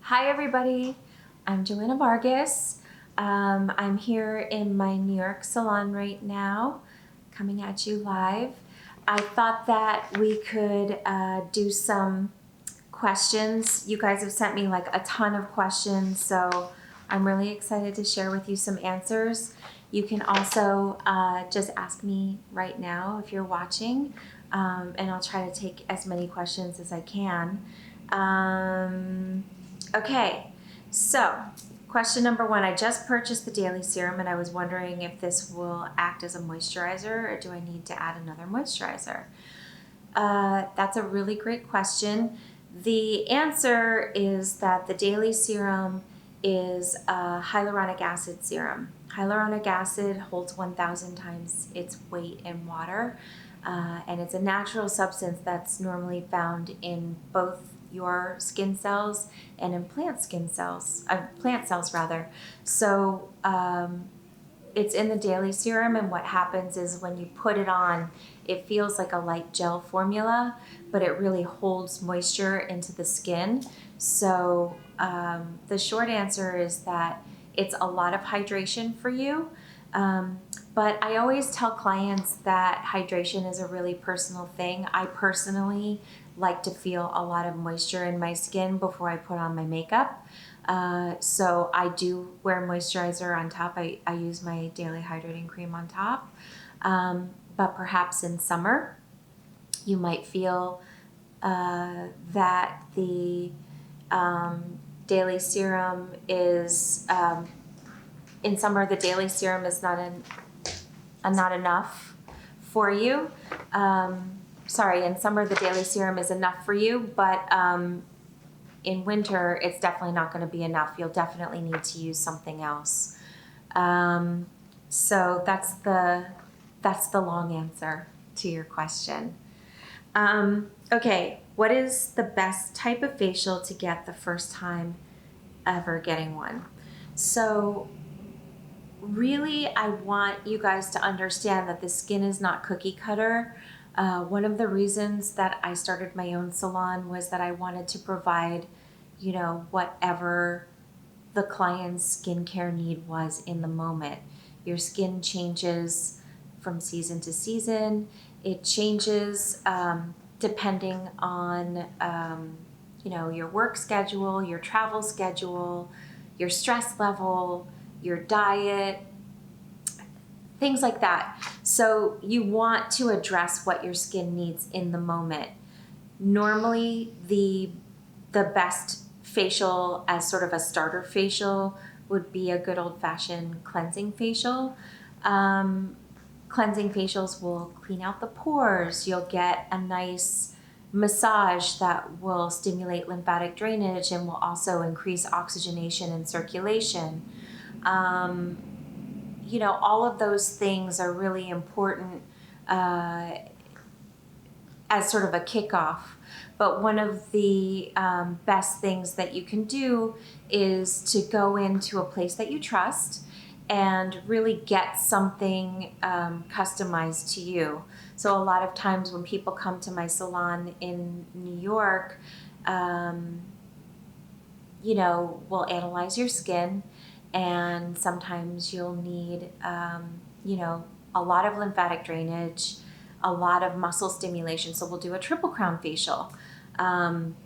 Hi everybody, I'm Joanna Vargas. I'm here in my New York salon right now, coming at you live. I thought that we could do some questions. You guys have sent me like a ton of questions, so I'm really excited to share with you some answers. You can also just ask me right now if you're watching, and I'll try to take as many questions as I can. Okay, so question number one, I just purchased the daily serum and I was wondering if this will act as a moisturizer or do I need to add another moisturizer? That's a really great question. The answer is that the daily serum is a hyaluronic acid serum. Hyaluronic acid holds 1,000 times its weight in water, and it's a natural substance that's normally found in both your skin cells and in plant cells rather. So it's in the daily serum, and what happens is when you put it on, it feels like a light gel formula, but it really holds moisture into the skin. So the short answer is that it's a lot of hydration for you. But I always tell clients that hydration is a really personal thing. I personally like to feel a lot of moisture in my skin before I put on my makeup. So I do wear moisturizer on top. I use my daily hydrating cream on top. But perhaps in summer, you might feel that the daily serum is, in summer, the daily serum is not enough for you. Sorry, in summer the daily serum is enough for you, but in winter it's definitely not going to be enough. You'll definitely need to use something else. So that's the long answer to your question. Okay, what is the best type of facial to get the first time ever getting one? So really, I want you guys to understand that the skin is not cookie cutter. One of the reasons that I started my own salon was that I wanted to provide, whatever the client's skincare need was in the moment. Your skin changes from season to season. It changes depending on, your work schedule, your travel schedule, your stress level, your diet, things like that. So you want to address what your skin needs in the moment. Normally, the best facial as sort of a starter facial would be a good old-fashioned cleansing facial. Cleansing facials will clean out the pores. You'll get a nice massage that will stimulate lymphatic drainage and will also increase oxygenation and circulation. All of those things are really important as sort of a kickoff. But one of the best things that you can do is to go into a place that you trust and really get something customized to you. So a lot of times when people come to my salon in New York, we'll analyze your skin, and sometimes you'll need, a lot of lymphatic drainage, a lot of muscle stimulation. So we'll do a triple crown facial.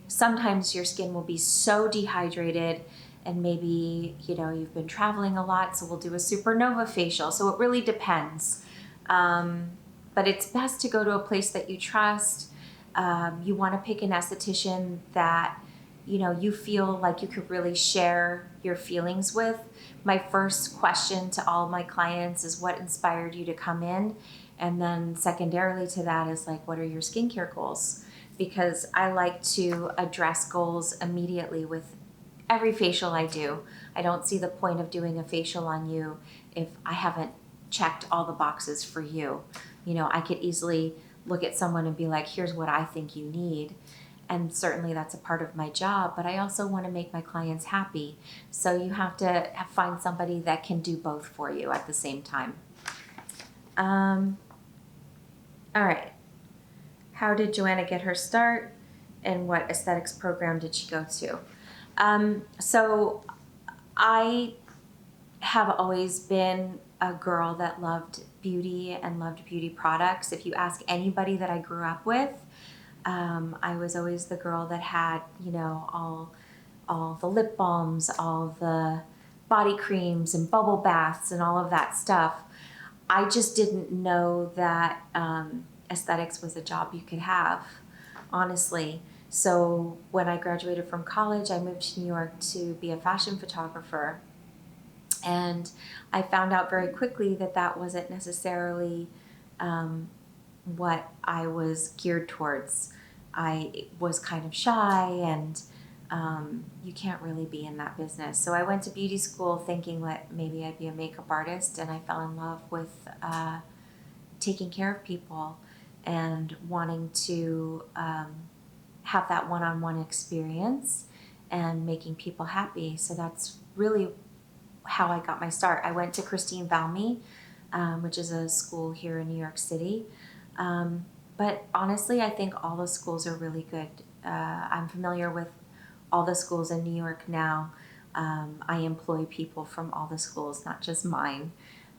Sometimes your skin will be so dehydrated and maybe, you've been traveling a lot, so we'll do a supernova facial. So it really depends. But it's best to go to a place that you trust. You want to pick an esthetician that, you feel like you could really share your feelings with. My first question to all my clients is, what inspired you to come in? And then secondarily to that is like, what are your skincare goals? Because I like to address goals immediately with every facial I do. I don't see the point of doing a facial on you if I haven't checked all the boxes for you. I could easily look at someone and be like, here's what I think you need. And certainly that's a part of my job, but I also want to make my clients happy. So you have to find somebody that can do both for you at the same time. All right. How did Joanna get her start, and what aesthetics program did she go to? So I have always been a girl that loved beauty and loved beauty products. If you ask anybody that I grew up with, I was always the girl that had, you know, all the lip balms, all the body creams and bubble baths and all of that stuff. I just didn't know that aesthetics was a job you could have, honestly. So when I graduated from college, I moved to New York to be a fashion photographer. And I found out very quickly that that wasn't necessarily what I was geared towards. I was kind of shy, and you can't really be in that business. So I went to beauty school thinking that maybe I'd be a makeup artist, and I fell in love with taking care of people and wanting to have that one-on-one experience and making people happy. So that's really how I got my start. I went to Christine Valmy, which is a school here in New York City. But honestly, I think all the schools are really good. I'm familiar with all the schools in New York now. I employ people from all the schools, not just mine.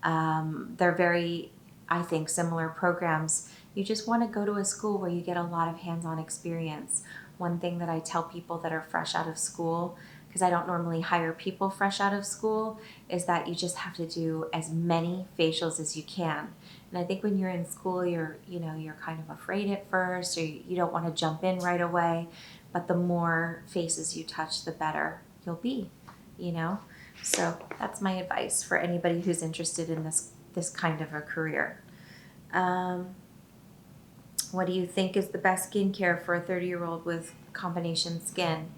They're very, I think, similar programs. You just want to go to a school where you get a lot of hands-on experience. One thing that I tell people that are fresh out of school, because I don't normally hire people fresh out of school, is that you just have to do as many facials as you can. And I think when you're in school, you're kind of afraid at first, or you don't want to jump in right away. But the more faces you touch, the better you'll be, you know? So that's my advice for anybody who's interested in this kind of a career. What do you think is the best skincare for a 30-year-old with combination skin?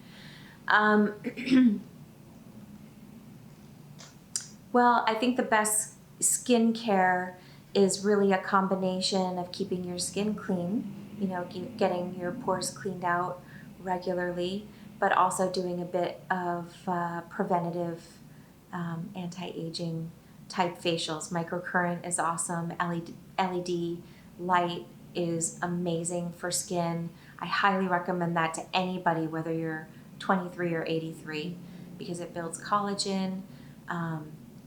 Well, I think the best skincare is really a combination of keeping your skin clean, you know, getting your pores cleaned out regularly, but also doing a bit of preventative anti-aging type facials. Microcurrent is awesome. LED light is amazing for skin. I highly recommend that to anybody, whether you're 23 or 83, because it builds collagen,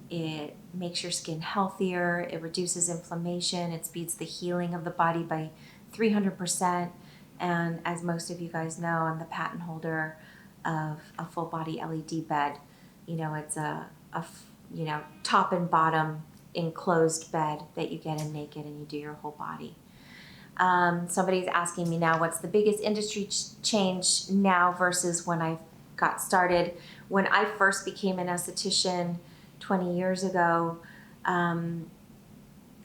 it makes your skin healthier, it reduces inflammation, it speeds the healing of the body by 300%. And as most of you guys know, I'm the patent holder of a full body LED bed. You know, it's a top and bottom enclosed bed that you get in naked and you do your whole body. Somebody's asking me now, what's the biggest industry change now versus when I got started? When I first became an esthetician 20 years ago,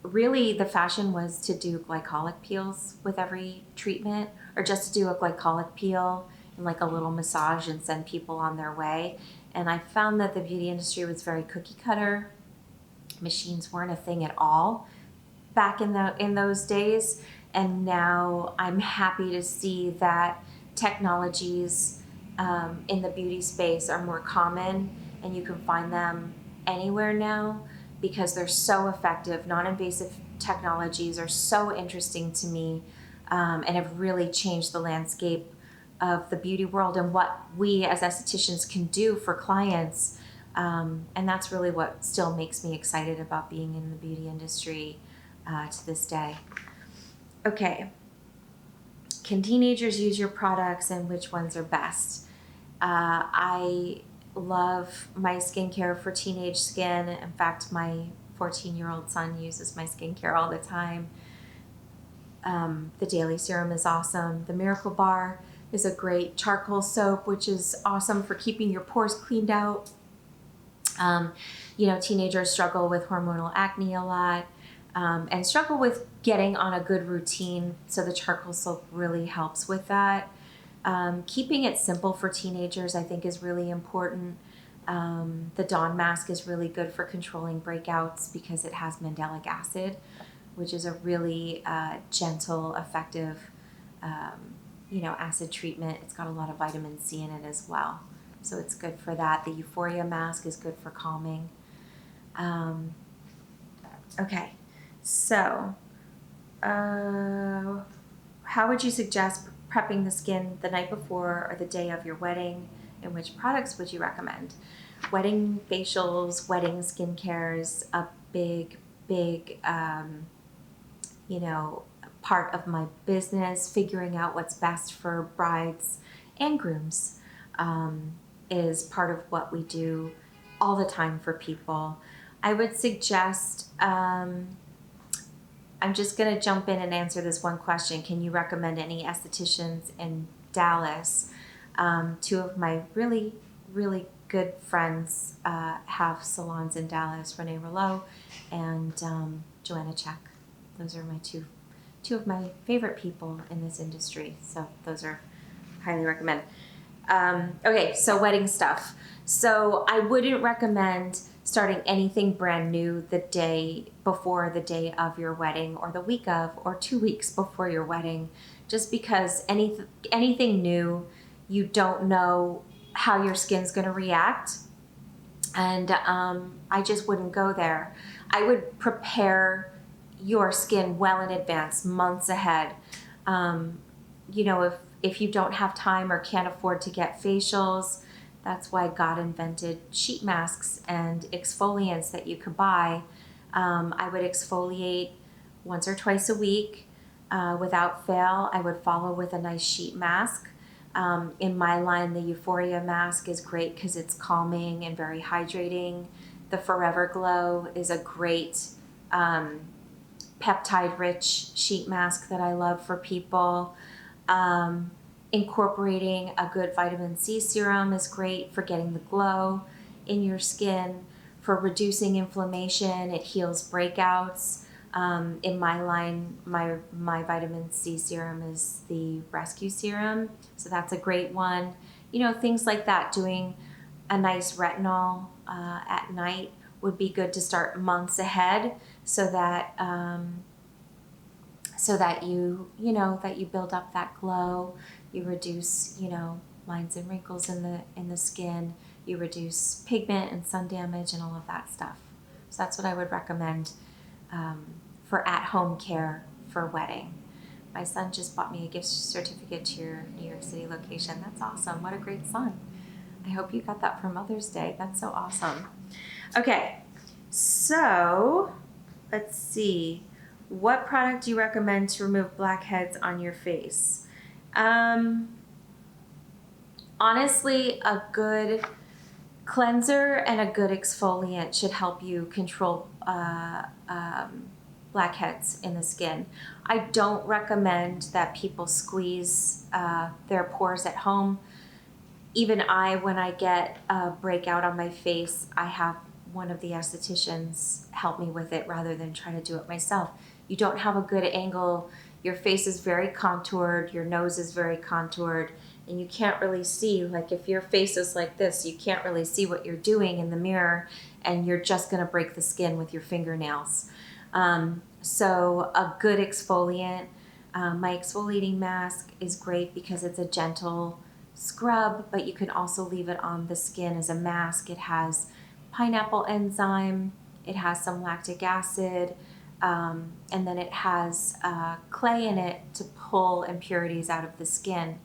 really the fashion was to do glycolic peels with every treatment, or just to do a glycolic peel and like a little massage and send people on their way. And I found that the beauty industry was very cookie cutter. Machines weren't a thing at all back in those days. And now I'm happy to see that technologies in the beauty space are more common, and you can find them anywhere now because they're so effective. Non-invasive technologies are so interesting to me and have really changed the landscape of the beauty world and what we as estheticians can do for clients. And that's really what still makes me excited about being in the beauty industry to this day. Okay, can teenagers use your products, and which ones are best? I love my skincare for teenage skin. In fact, my 14-year-old son uses my skincare all the time. The Daily Serum is awesome. The Miracle Bar is a great charcoal soap, which is awesome for keeping your pores cleaned out. You know, teenagers struggle with hormonal acne a lot. And struggle with getting on a good routine, so the charcoal soap really helps with that. Keeping it simple for teenagers, I think, is really important. The Dawn Mask is really good for controlling breakouts because it has mandelic acid, which is a really gentle, effective, acid treatment. It's got a lot of vitamin C in it as well, so it's good for that. The Euphoria Mask is good for calming. Okay. So, how would you suggest prepping the skin the night before or the day of your wedding and which products would you recommend? Wedding facials, wedding skincare is a big, you know, part of my business. Figuring out what's best for brides and grooms is part of what we do all the time for people. I would suggest, I'm just going to jump in and answer this one question. Can you recommend any estheticians in Dallas? Two of my really good friends have salons in Dallas, Renee Rouleau and Joanna Check. Those are my two of my favorite people in this industry. So those are highly recommended. Okay, so wedding stuff. So I wouldn't recommend starting anything brand new the day before the day of your wedding, or the week of, or 2 weeks before your wedding, just because anything new, you don't know how your skin's going to react. And I just wouldn't go there. I would prepare your skin well in advance, months ahead. You know, if you don't have time or can't afford to get facials, that's why God invented sheet masks and exfoliants that you could buy. I would exfoliate once or twice a week without fail. I would follow with a nice sheet mask. In my line, the Euphoria mask is great because it's calming and very hydrating. The Forever Glow is a great peptide-rich sheet mask that I love for people. Incorporating a good vitamin C serum is great for getting the glow in your skin, for reducing inflammation. It heals breakouts. In my line, my vitamin C serum is the Rescue Serum, so that's a great one. You know, things like that. Doing a nice retinol at night would be good to start months ahead, so that you build up that glow. You reduce, you know, lines and wrinkles in the skin. You reduce pigment and sun damage and all of that stuff. So that's what I would recommend for at-home care for wedding. My son just bought me a gift certificate to your New York City location. That's awesome. What a great son. I hope you got that for Mother's Day. That's so awesome. Okay, so let's see. What product do you recommend to remove blackheads on your face? Honestly, a good cleanser and a good exfoliant should help you control blackheads in the skin. I don't recommend that people squeeze their pores at home. Even when I get a breakout on my face, I have one of the estheticians help me with it rather than try to do it myself. You don't have a good angle. Your face is very contoured, your nose is very contoured, and you can't really see, like if your face is like this, you can't really see what you're doing in the mirror, and you're just gonna break the skin with your fingernails. So a good exfoliant, my exfoliating mask is great because it's a gentle scrub, but you can also leave it on the skin as a mask. It has pineapple enzyme, it has some lactic acid, and then it has clay in it to pull impurities out of the skin.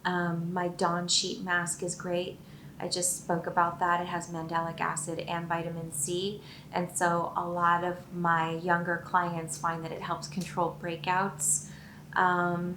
My Dawn Sheet Mask is great. I just spoke about that. It has mandelic acid and vitamin C, and so a lot of my younger clients find that it helps control breakouts. And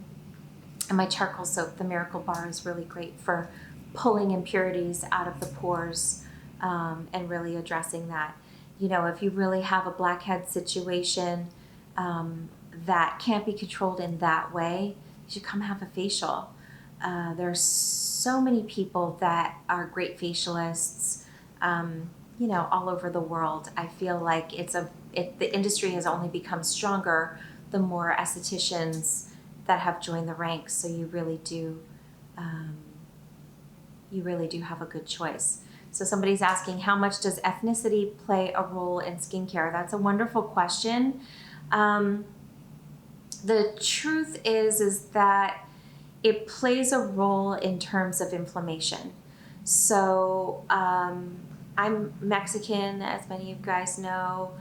my charcoal soap, the Miracle Bar, is really great for pulling impurities out of the pores and really addressing that. You know, if you really have a blackhead situation that can't be controlled in that way, you should come have a facial. There's so many people that are great facialists, you know, all over the world. I feel like the industry has only become stronger the more estheticians that have joined the ranks. So you really do have a good choice. So somebody's asking, how much does ethnicity play a role in skincare? That's a wonderful question. The truth is that it plays a role in terms of inflammation. So I'm Mexican, as many of you guys know.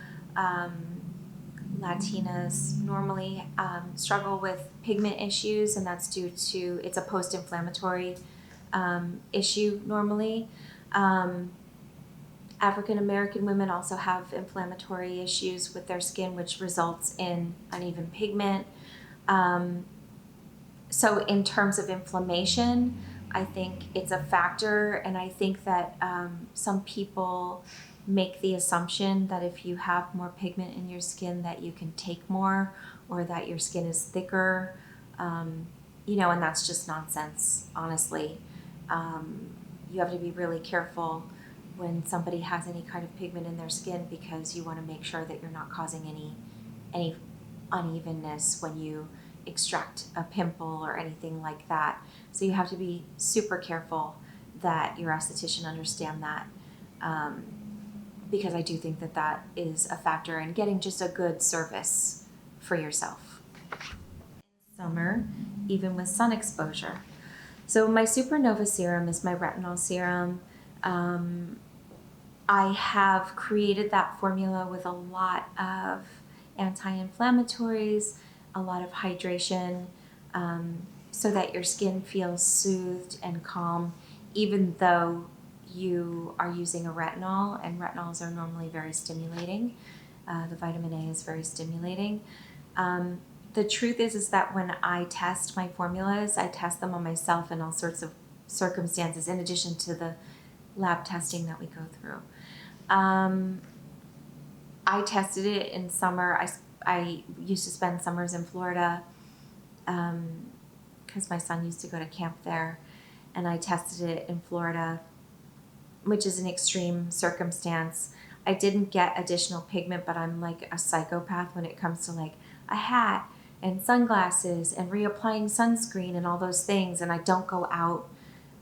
Latinas normally struggle with pigment issues, and that's due to, it's a post-inflammatory issue normally. African American women also have inflammatory issues with their skin, which results in uneven pigment. So in terms of inflammation, I think it's a factor, and I think that some people make the assumption that if you have more pigment in your skin that you can take more, or that your skin is thicker, you know, and that's just nonsense, honestly. You have to be really careful when somebody has any kind of pigment in their skin, because you want to make sure that you're not causing any unevenness when you extract a pimple or anything like that. So you have to be super careful that your esthetician understand that, because I do think that that is a factor in getting just a good service for yourself. Summer, even with sun exposure. So my Supernova serum is my retinol serum. I have created that formula with a lot of anti-inflammatories, a lot of hydration, so that your skin feels soothed and calm, even though you are using a retinol, and retinols are normally very stimulating. The vitamin A is very stimulating. The truth is that when I test my formulas, I test them on myself in all sorts of circumstances, in addition to the lab testing that we go through. I tested it in summer. I used to spend summers in Florida because my son used to go to camp there, and I tested it in Florida, which is an extreme circumstance. I didn't get additional pigment, but I'm like a psychopath when it comes to like a hat and sunglasses and reapplying sunscreen and all those things, and I don't go out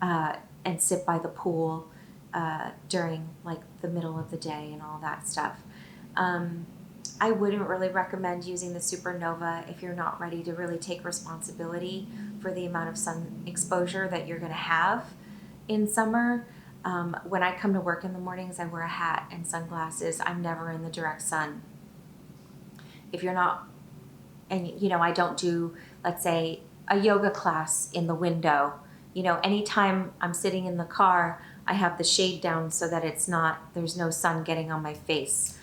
and sit by the pool during like the middle of the day and all that stuff. I wouldn't really recommend using the Supernova if you're not ready to really take responsibility for the amount of sun exposure that you're going to have in summer. When I come to work in the mornings, I wear a hat and sunglasses. I'm never in the direct sun. If you're not, and you know, I don't do, let's say, a yoga class in the window. You know, anytime I'm sitting in the car, I have the shade down so that there's no sun getting on my face.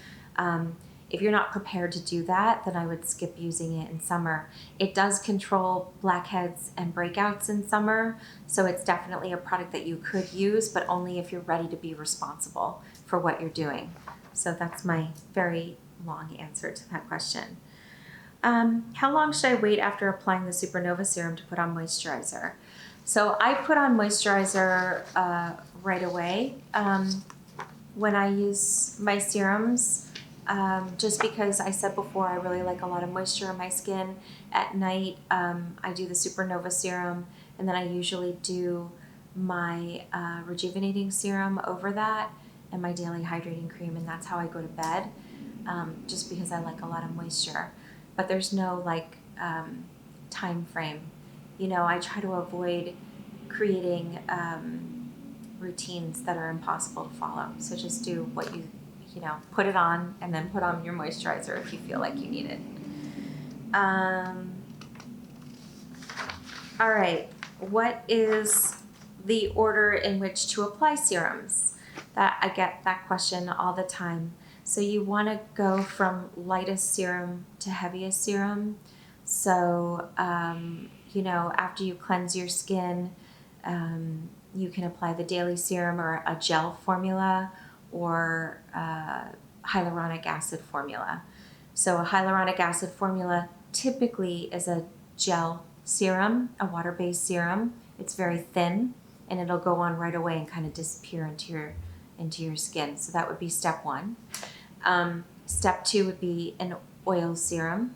If you're not prepared to do that, then I would skip using it in summer. It does control blackheads and breakouts in summer, so it's definitely a product that you could use, but only if you're ready to be responsible for what you're doing. So that's my very long answer to that question. How long should I wait after applying the Supernova serum to put on moisturizer? So I put on moisturizer right away when I use my serums, just because I said before I really like a lot of moisture in my skin. At night, I do the Supernova serum, and then I usually do my rejuvenating serum over that and my daily hydrating cream, and that's how I go to bed, just because I like a lot of moisture. But there's no like time frame. You know, I try to avoid creating routines that are impossible to follow. So just do what you know, put it on and then put on your moisturizer if you feel like you need it. All right, what is the order in which to apply serums? That I get that question all the time. So you want to go from lightest serum to heaviest serum. So, you know, after you cleanse your skin, you can apply the daily serum or a gel formula or hyaluronic acid formula. So a hyaluronic acid formula typically is a gel serum, a water-based serum. It's very thin, and it'll go on right away and kind of disappear into your skin. So that would be step one. Step two would be an oil serum.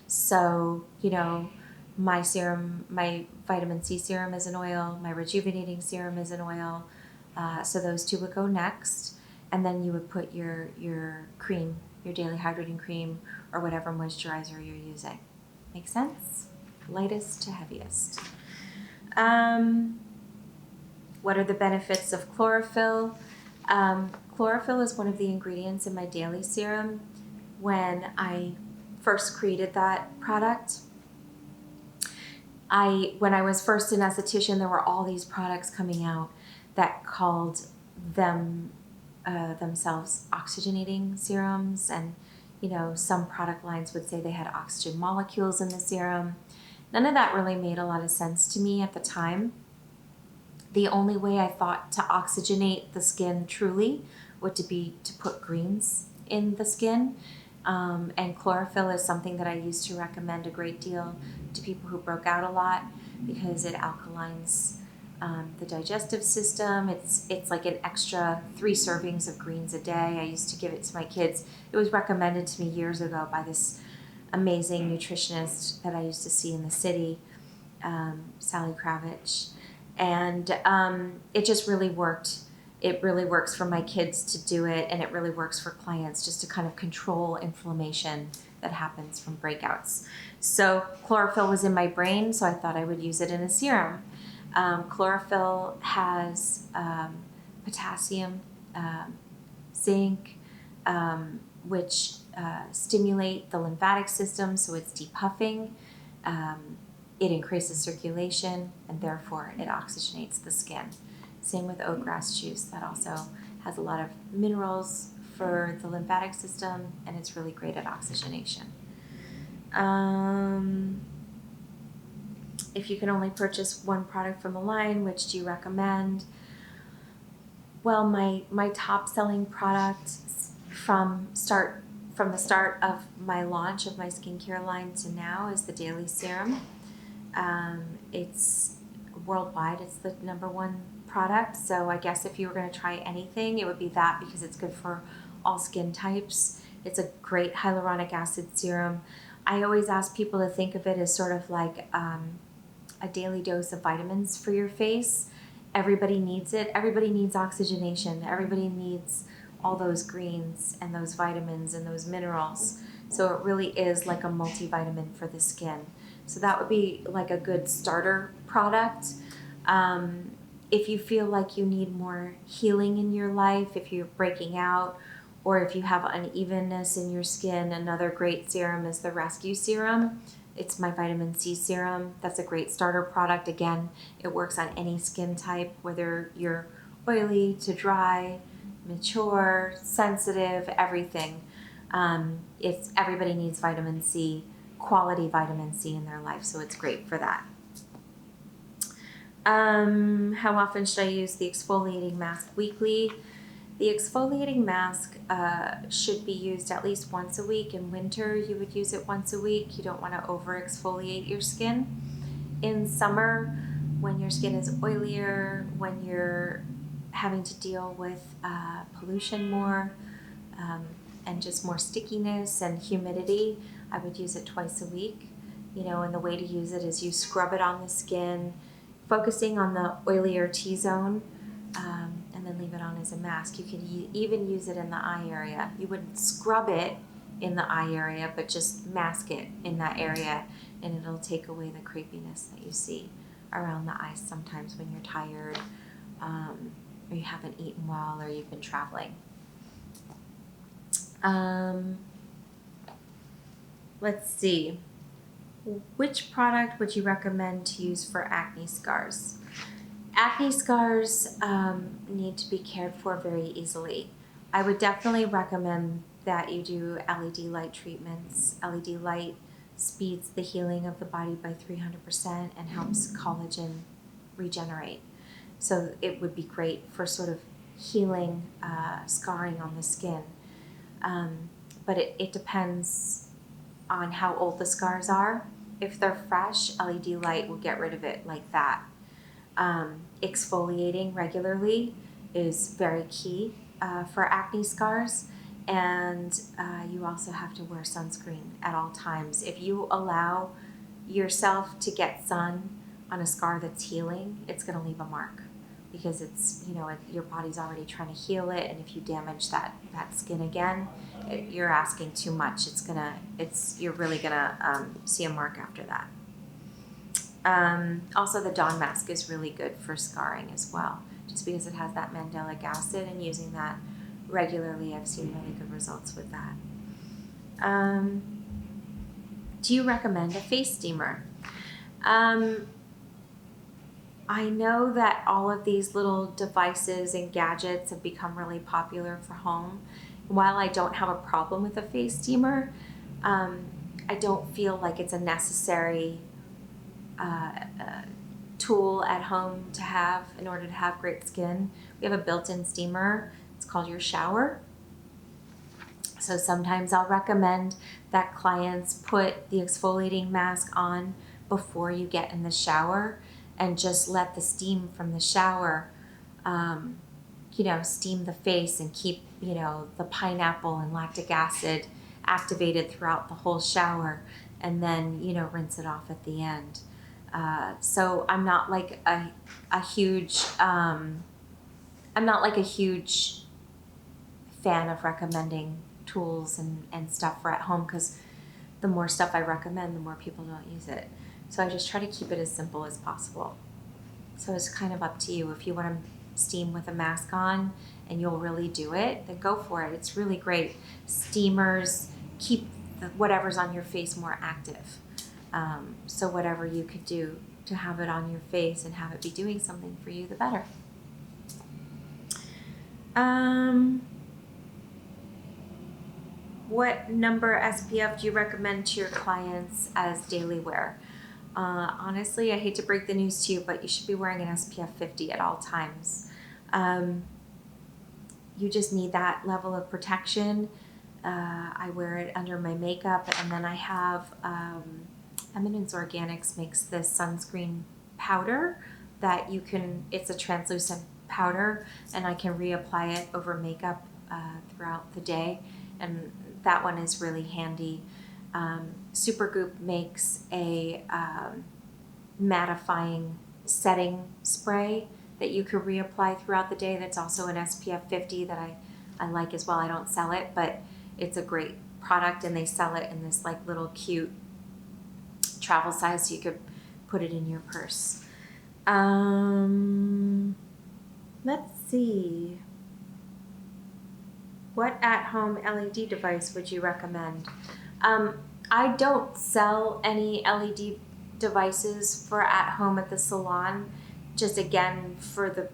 So, you know, my serum, my vitamin C serum is an oil, my rejuvenating serum is an oil. So those two would go next. And then you would put your cream, your daily hydrating cream, or whatever moisturizer you're using. Make sense? Lightest to heaviest. What are the benefits of chlorophyll? Chlorophyll is one of the ingredients in my daily serum. When I first created that product, when I was first an esthetician, there were all these products coming out that called themselves oxygenating serums, and some product lines would say they had oxygen molecules in the serum. None of that really made a lot of sense to me at the time. The only way I thought to oxygenate the skin truly would be to put greens in the skin. And chlorophyll is something that I used to recommend a great deal to people who broke out a lot because it alkalines the digestive system. It's like an extra 3 servings of greens a day. I used to give it to my kids. It was recommended to me years ago by this amazing nutritionist that I used to see in the city, Sally Kravitch. And it just really worked. It really works for my kids to do it, and it really works for clients just to kind of control inflammation that happens from breakouts. So chlorophyll was in my brain, so I thought I would use it in a serum. Chlorophyll has potassium, zinc, which stimulate the lymphatic system, so it's depuffing. It increases circulation, and therefore it oxygenates the skin. Same with oatgrass juice. That also has a lot of minerals for the lymphatic system, and it's really great at oxygenation. If you can only purchase one product from the line, which do you recommend? Well, my top selling product from the start of my launch of my skincare line to now is the Daily Serum. It's worldwide, it's the #1 product. So I guess if you were going to try anything, it would be that, because it's good for all skin types. It's a great hyaluronic acid serum. I always ask people to think of it as sort of like a daily dose of vitamins for your face. Everybody needs it. Everybody needs oxygenation. Everybody needs all those greens and those vitamins and those minerals. So it really is like a multivitamin for the skin. So that would be like a good starter product. If you feel like you need more healing in your life, if you're breaking out, or if you have unevenness in your skin, another great serum is the Rescue Serum. It's my vitamin C serum. That's a great starter product. Again, it works on any skin type, whether you're oily to dry, mature, sensitive, everything. Everybody needs vitamin C, quality vitamin C in their life, so it's great for that. How often should I use the exfoliating mask? Weekly. The exfoliating mask should be used at least once a week. In winter, you would use it once a week. You don't want to over exfoliate your skin. In summer, when your skin is oilier, when you're having to deal with pollution more, and just more stickiness and humidity, I would use it twice a week. And the way to use it is you scrub it on the skin, focusing on the oilier T-zone, and then leave it on as a mask. You could even use it in the eye area. You wouldn't scrub it in the eye area, but just mask it in that area, and it'll take away the creepiness that you see around the eyes sometimes when you're tired, or you haven't eaten well, or you've been traveling. Let's see. Which product would you recommend to use for acne scars? Acne scars need to be cared for very easily. I would definitely recommend that you do LED light treatments. LED light speeds the healing of the body by 300% and helps collagen regenerate. So it would be great for sort of healing scarring on the skin. But it depends on how old the scars are. If they're fresh, LED light will get rid of it like that. Exfoliating regularly is very key for acne scars, and you also have to wear sunscreen at all times. If you allow yourself to get sun on a scar that's healing, it's going to leave a mark, because it's, your body's already trying to heal it, and if you damage that skin again, you're asking too much. You're really gonna see a mark after that. Also, the Dawn mask is really good for scarring as well, just because it has that mandelic acid, and using that regularly, I've seen really good results with that. Do you recommend a face steamer? I know that all of these little devices and gadgets have become really popular for home. While I don't have a problem with a face steamer, I don't feel like it's a necessary tool at home to have in order to have great skin. We have a built-in steamer. It's called your shower. So sometimes I'll recommend that clients put the exfoliating mask on before you get in the shower and just let the steam from the shower, steam the face and keep, the pineapple and lactic acid activated throughout the whole shower, and then, rinse it off at the end. So I'm not like a huge fan of recommending tools and stuff for at home, because the more stuff I recommend, the more people don't use it. So I just try to keep it as simple as possible. So it's kind of up to you. If you want to steam with a mask on and you'll really do it, then go for it. It's really great. Steamers keep whatever's on your face more active. So whatever you could do to have it on your face and have it be doing something for you, the better. What number SPF do you recommend to your clients as daily wear? Honestly, I hate to break the news to you, but you should be wearing an SPF 50 at all times. You just need that level of protection. I wear it under my makeup, and then I have Eminence Organics makes this sunscreen powder that it's a translucent powder, and I can reapply it over makeup throughout the day, and that one is really handy. Supergoop makes a mattifying setting spray that you could reapply throughout the day. That's also an SPF 50 that I like as well. I don't sell it, but it's a great product, and they sell it in this like little cute travel size, so you could put it in your purse. Let's see. What at-home LED device would you recommend? I don't sell any LED devices for at home at the salon, just again for the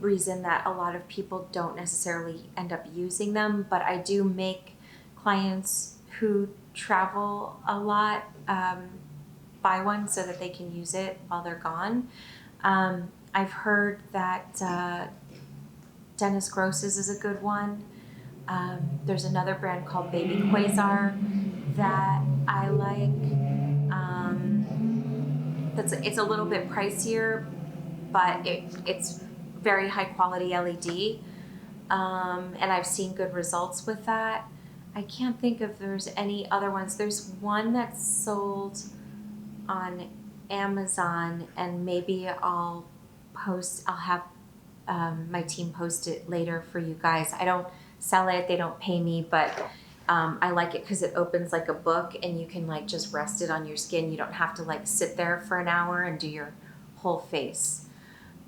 reason that a lot of people don't necessarily end up using them, but I do make clients who travel a lot buy one so that they can use it while they're gone. I've heard that Dennis Gross's is a good one. There's another brand called Baby Quasar that I like. It's a little bit pricier, but it's very high quality LED, and I've seen good results with that. I can't think if there's any other ones. There's one that's sold on Amazon, and maybe I'll have my team post it later for you guys. I don't sell it, they don't pay me, but I like it because it opens like a book, and you can like just rest it on your skin. You don't have to like sit there for an hour and do your whole face.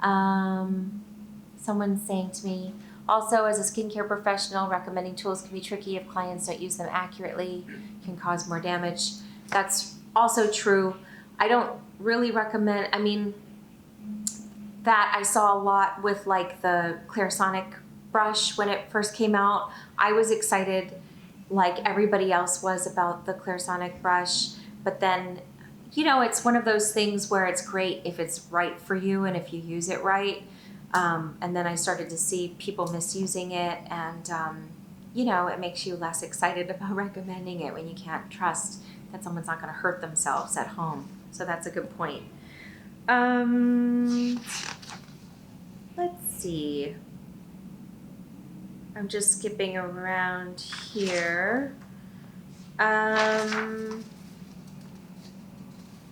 Someone's saying to me, also as a skincare professional, recommending tools can be tricky if clients don't use them accurately, can cause more damage. That's also true. I don't really recommend, that I saw a lot with like the Clarisonic brush when it first came out. I was excited like everybody else was about the Clarisonic brush, but then, it's one of those things where it's great if it's right for you and if you use it right. And then I started to see people misusing it, and it makes you less excited about recommending it when you can't trust that someone's not going to hurt themselves at home. So that's a good point. Let's see. I'm just skipping around here.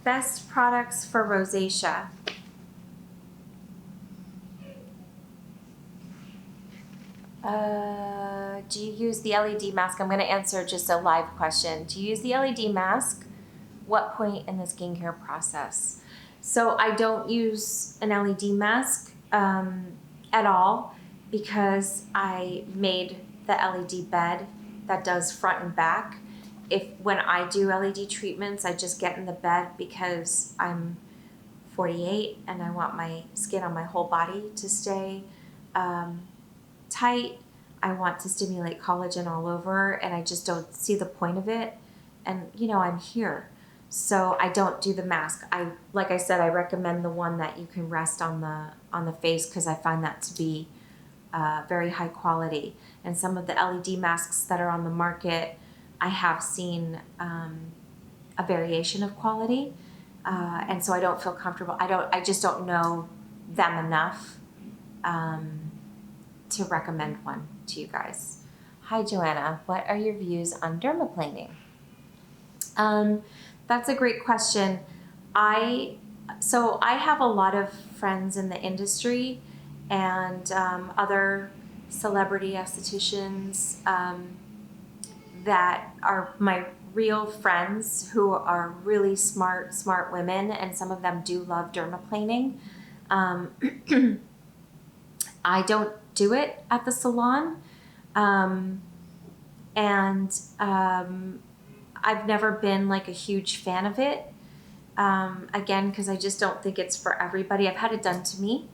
Best products for rosacea. Do you use the LED mask? I'm going to answer just a live question. Do you use the LED mask? What point in the skincare process? So I don't use an LED mask at all, because I made the LED bed that does front and back. When I do LED treatments, I just get in the bed because I'm 48 and I want my skin on my whole body to stay tight. I want to stimulate collagen all over, and I just don't see the point of it. And you know, I'm here. So I don't do the mask. Like I said, I recommend the one that you can rest on the face, because I find that to be very high quality. And some of the LED masks that are on the market, I have seen a variation of quality, and so I don't feel comfortable. I just don't know them enough to recommend one to you guys. Hi Joanna, what are your views on dermaplaning? That's a great question. So I have a lot of friends in the industry and other celebrity estheticians that are my real friends who are really smart women, and some of them do love dermaplaning. I don't do it at the salon, and I've never been like a huge fan of it, again, because I just don't think it's for everybody. I've had it done to me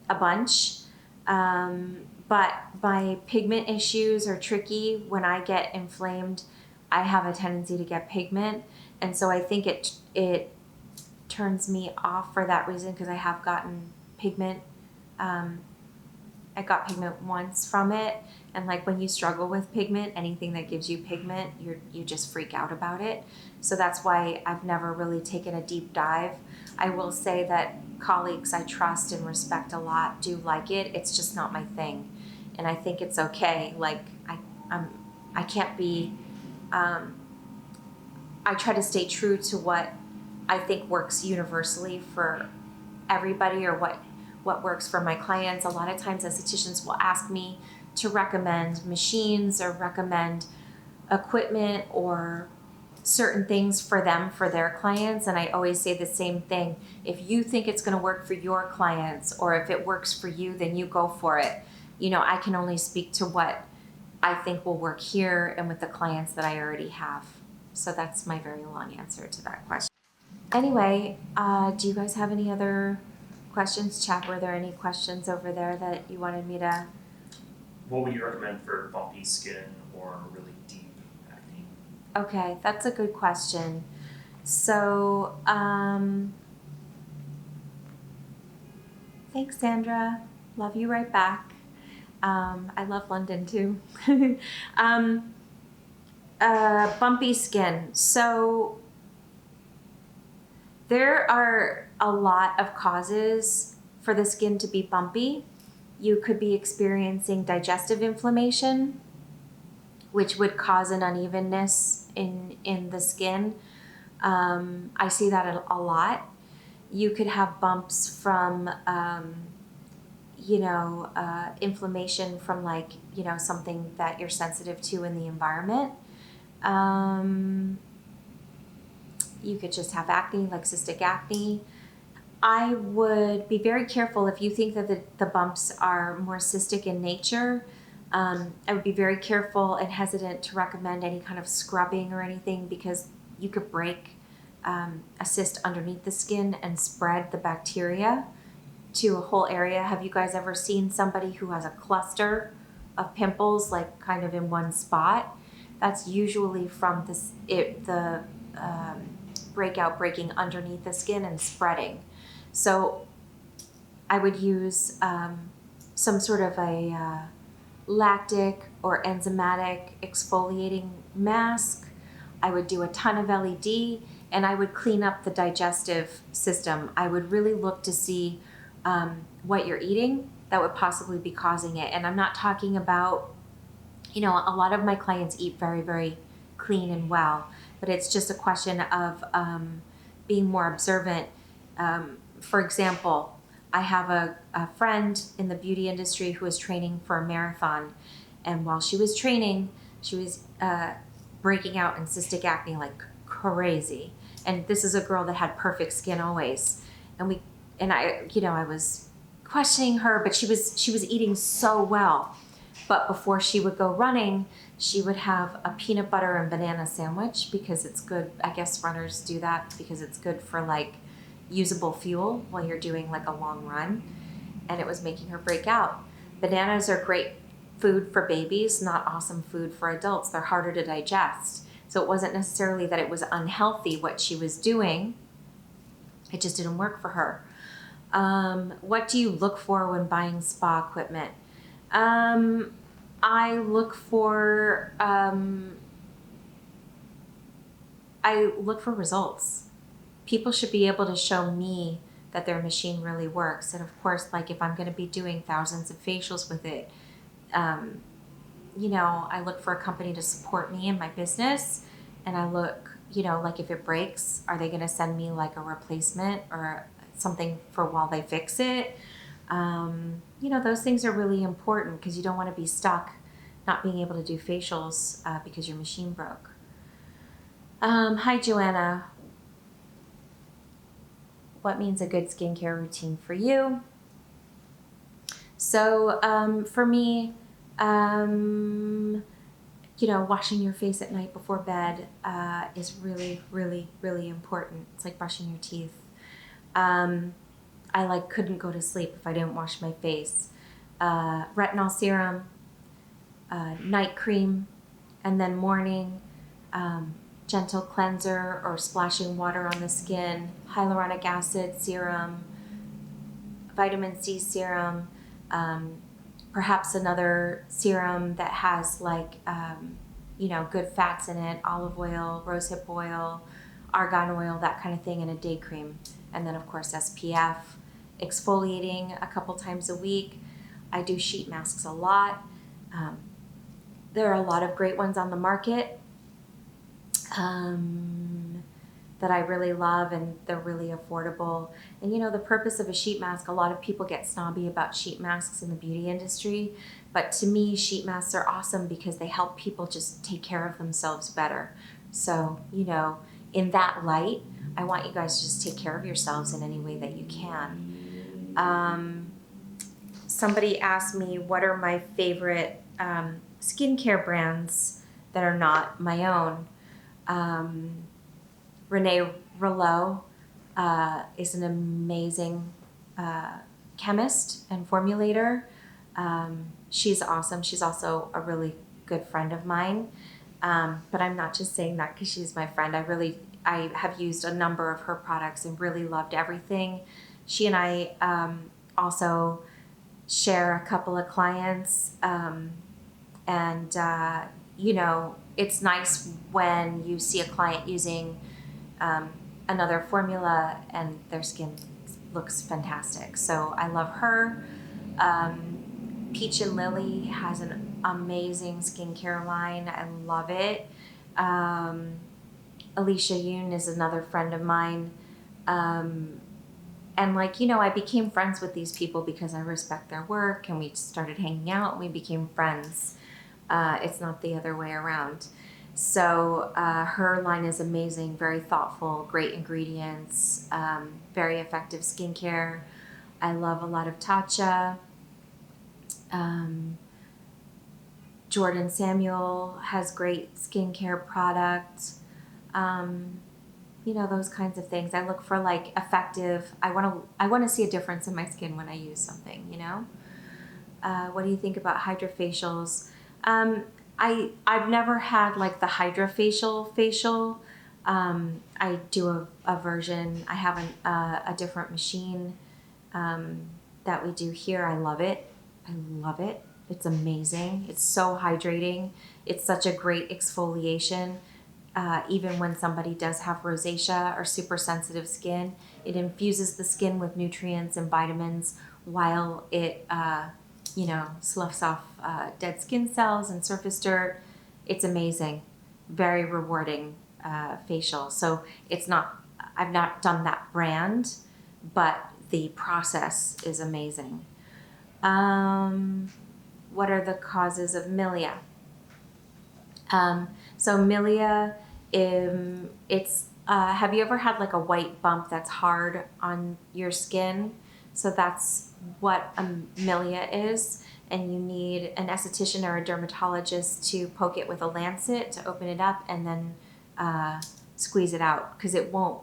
a bunch, but my pigment issues are tricky. When I get inflamed, I have a tendency to get pigment, and so I think it turns me off for that reason, because I have gotten pigment. I got pigment once from it, and like when you struggle with pigment, anything that gives you pigment, you just freak out about it. So that's why I've never really taken a deep dive. I will say that colleagues I trust and respect a lot do like it. It's just not my thing, and I think it's okay. Like I can't be. I try to stay true to what I think works universally for everybody, or what works for my clients. A lot of times estheticians will ask me to recommend machines or recommend equipment or certain things for them, for their clients. And I always say the same thing. If you think it's going to work for your clients, or if it works for you, then you go for it. You know, I can only speak to what I think will work here and with the clients that I already have. So that's my very long answer to that question. Anyway, do you guys have any other questions? Chat, were there any questions over there that you wanted me to? What would you recommend for bumpy skin or really deep acne? Okay, that's a good question. So, thanks, Sandra. Love you right back. I love London too. Bumpy skin. So there are a lot of causes for the skin to be bumpy. You could be experiencing digestive inflammation, which would cause an unevenness in the skin. I see that a lot. You could have bumps from, inflammation from like, something that you're sensitive to in the environment. You could just have acne, like cystic acne. I would be very careful if you think that the bumps are more cystic in nature. I would be very careful and hesitant to recommend any kind of scrubbing or anything, because you could break a cyst underneath the skin and spread the bacteria to a whole area. Have you guys ever seen somebody who has a cluster of pimples, like kind of in one spot? That's usually from the breaking underneath the skin and spreading. So I would use some sort of a lactic or enzymatic exfoliating mask. I would do a ton of LED, and I would clean up the digestive system. I would really look to see what you're eating that would possibly be causing it. And I'm not talking about, a lot of my clients eat very, very clean and well, but it's just a question of being more observant. For example, I have a friend in the beauty industry who is training for a marathon, and while she was training, she was breaking out in cystic acne like crazy. And this is a girl that had perfect skin always. I was questioning her, but she was eating so well. But before she would go running, she would have a peanut butter and banana sandwich, because it's good. I guess runners do that because it's good for usable fuel while you're doing like a long run, and it was making her break out. Bananas are great food for babies, not awesome food for adults. They're harder to digest. So it wasn't necessarily that it was unhealthy what she was doing. It just didn't work for her. What do you look for when buying spa equipment? I look for results. People should be able to show me that their machine really works. And of course, like if I'm going to be doing thousands of facials with it, you know, I look for a company to support me in my business. And I look, you know, like if it breaks, are they going to send me like a replacement or something for while they fix it? You know, those things are really important because you don't want to be stuck not being able to do facials because your machine broke. Hi, Joanna. What means a good skincare routine for you? So for me, you know, washing your face at night before bed is really, really, really important. It's like brushing your teeth. I like couldn't go to sleep if I didn't wash my face. Retinol serum, night cream, and then morning, gentle cleanser or splashing water on the skin, hyaluronic acid serum, vitamin C serum, perhaps another serum that has like, you know, good fats in it, olive oil, rosehip oil, argan oil, that kind of thing, and a day cream. And then of course SPF, exfoliating a couple times a week. I do sheet masks a lot. There are a lot of great ones on the market that I really love, and they're really affordable. And you know, the purpose of a sheet mask, a lot of people get snobby about sheet masks in the beauty industry, but to me, sheet masks are awesome because they help people just take care of themselves better. So, you know, in that light, I want you guys to just take care of yourselves in any way that you can. Somebody asked me what are my favorite skincare brands that are not my own. Renee Rouleau is an amazing chemist and formulator. She's awesome. She's also a really good friend of mine. But I'm not just saying that because she's my friend. I have used a number of her products and really loved everything. She and I also share a couple of clients. You know, it's nice when you see a client using another formula and their skin looks fantastic. So I love her. Peach and Lily has an amazing skincare line. I love it. Alicia Yoon is another friend of mine. And like, you know, I became friends with these people because I respect their work, and we started hanging out and we became friends. It's not the other way around. So her line is amazing, very thoughtful, great ingredients, very effective skincare. I love a lot of Tatcha. Jordan Samuel has great skincare products. You know, those kinds of things. I look for like effective. I want to see a difference in my skin when I use something. You know. What do you think about Hydra Facials? I've never had like the Hydra facial. I do a version. I have a different machine that we do here. I love it. I love it. It's amazing. It's so hydrating. It's such a great exfoliation. Even when somebody does have rosacea or super sensitive skin, it infuses the skin with nutrients and vitamins while it, you know, sloughs off dead skin cells and surface dirt. It's amazing. Very rewarding facial. So I've not done that brand, but the process is amazing. What are the causes of milia? So milia, it's, have you ever had like a white bump that's hard on your skin? So that's what a milia is. And you need an esthetician or a dermatologist to poke it with a lancet to open it up and then squeeze it out, because it won't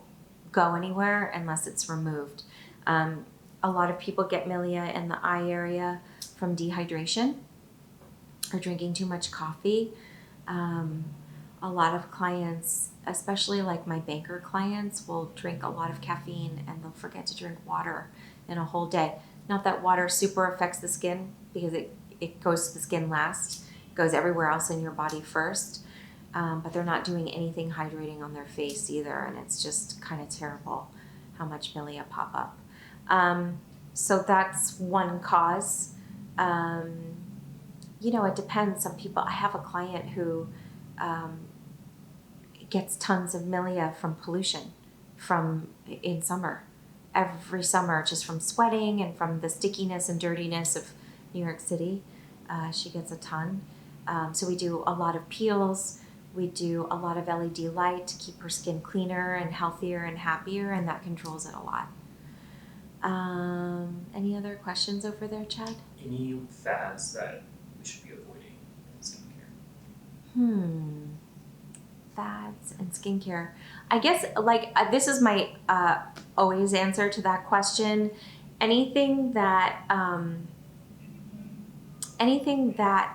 go anywhere unless it's removed. A lot of people get milia in the eye area from dehydration or drinking too much coffee. A lot of clients, especially like my banker clients, will drink a lot of caffeine and they'll forget to drink water in a whole day. Not that water super affects the skin, because it goes to the skin last, goes everywhere else in your body first, but they're not doing anything hydrating on their face either, and it's just kind of terrible how much milia pop up. So that's one cause. You know, it depends. Some people, I have a client who gets tons of milia from pollution in summer. Every summer, just from sweating and from the stickiness and dirtiness of New York City, she gets a ton. So we do a lot of peels. We do a lot of LED light to keep her skin cleaner and healthier and happier, and that controls it a lot. Any other questions over there, Chad? Any fads that we should be avoiding in skincare? Fads and skincare. I guess this is my always answer to that question. Anything that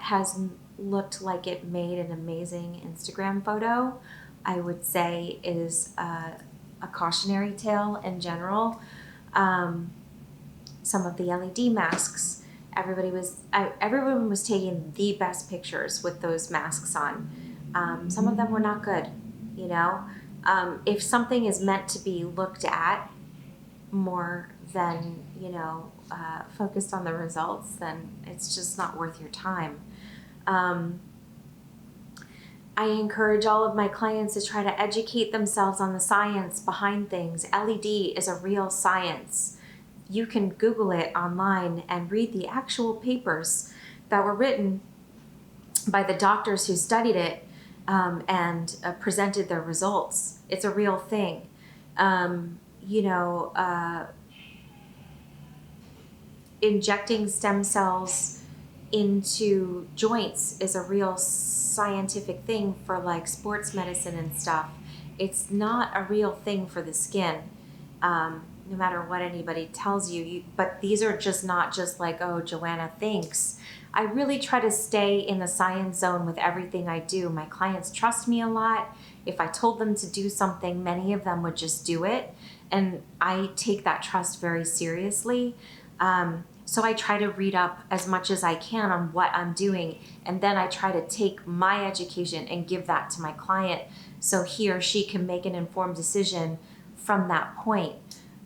has looked like it made an amazing Instagram photo, I would say is a cautionary tale in general. Some of the LED masks, everyone was taking the best pictures with those masks on. Some of them were not good, you know. If something is meant to be looked at more than, you know, focused on the results, then it's just not worth your time. I encourage all of my clients to try to educate themselves on the science behind things. LED is a real science. You can Google it online and read the actual papers that were written by the doctors who studied it and presented their results. It's a real thing. You know, injecting stem cells into joints is a real scientific thing for like sports medicine and stuff. It's not a real thing for the skin, no matter what anybody tells you. But these are just not just like, oh, Joanna thinks. I really try to stay in the science zone with everything I do. My clients trust me a lot. If I told them to do something, many of them would just do it. And I take that trust very seriously. So I try to read up as much as I can on what I'm doing, and then I try to take my education and give that to my client so he or she can make an informed decision from that point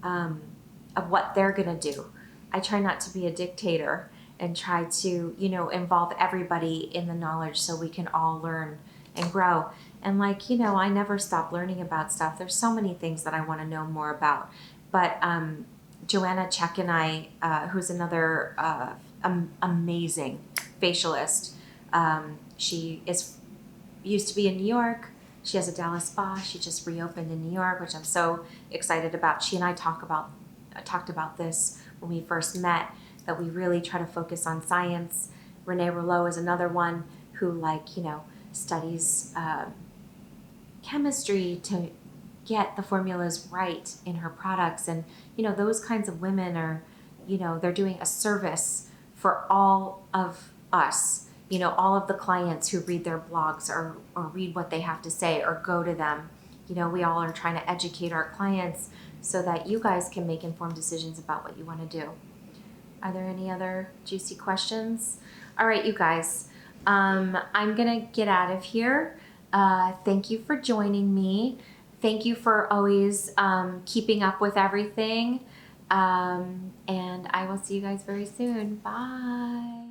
of what they're gonna do. I try not to be a dictator and try to, you know, involve everybody in the knowledge so we can all learn and grow. And like, you know, I never stop learning about stuff. There's so many things that I wanna know more about. But Joanna and I, who's another amazing facialist. She used to be in New York. She has a Dallas spa. She just reopened in New York, which I'm so excited about. She and I talked about this when we first met, that we really try to focus on science. Renee Rouleau is another one who, like, you know, studies chemistry to get the formulas right in her products. And, you know, those kinds of women are, you know, they're doing a service for all of us, you know, all of the clients who read their blogs or read what they have to say or go to them. You know, we all are trying to educate our clients so that you guys can make informed decisions about what you want to do. Are there any other juicy questions? All right, you guys, I'm gonna get out of here. Thank you for joining me. Thank you for always keeping up with everything. And I will see you guys very soon. Bye.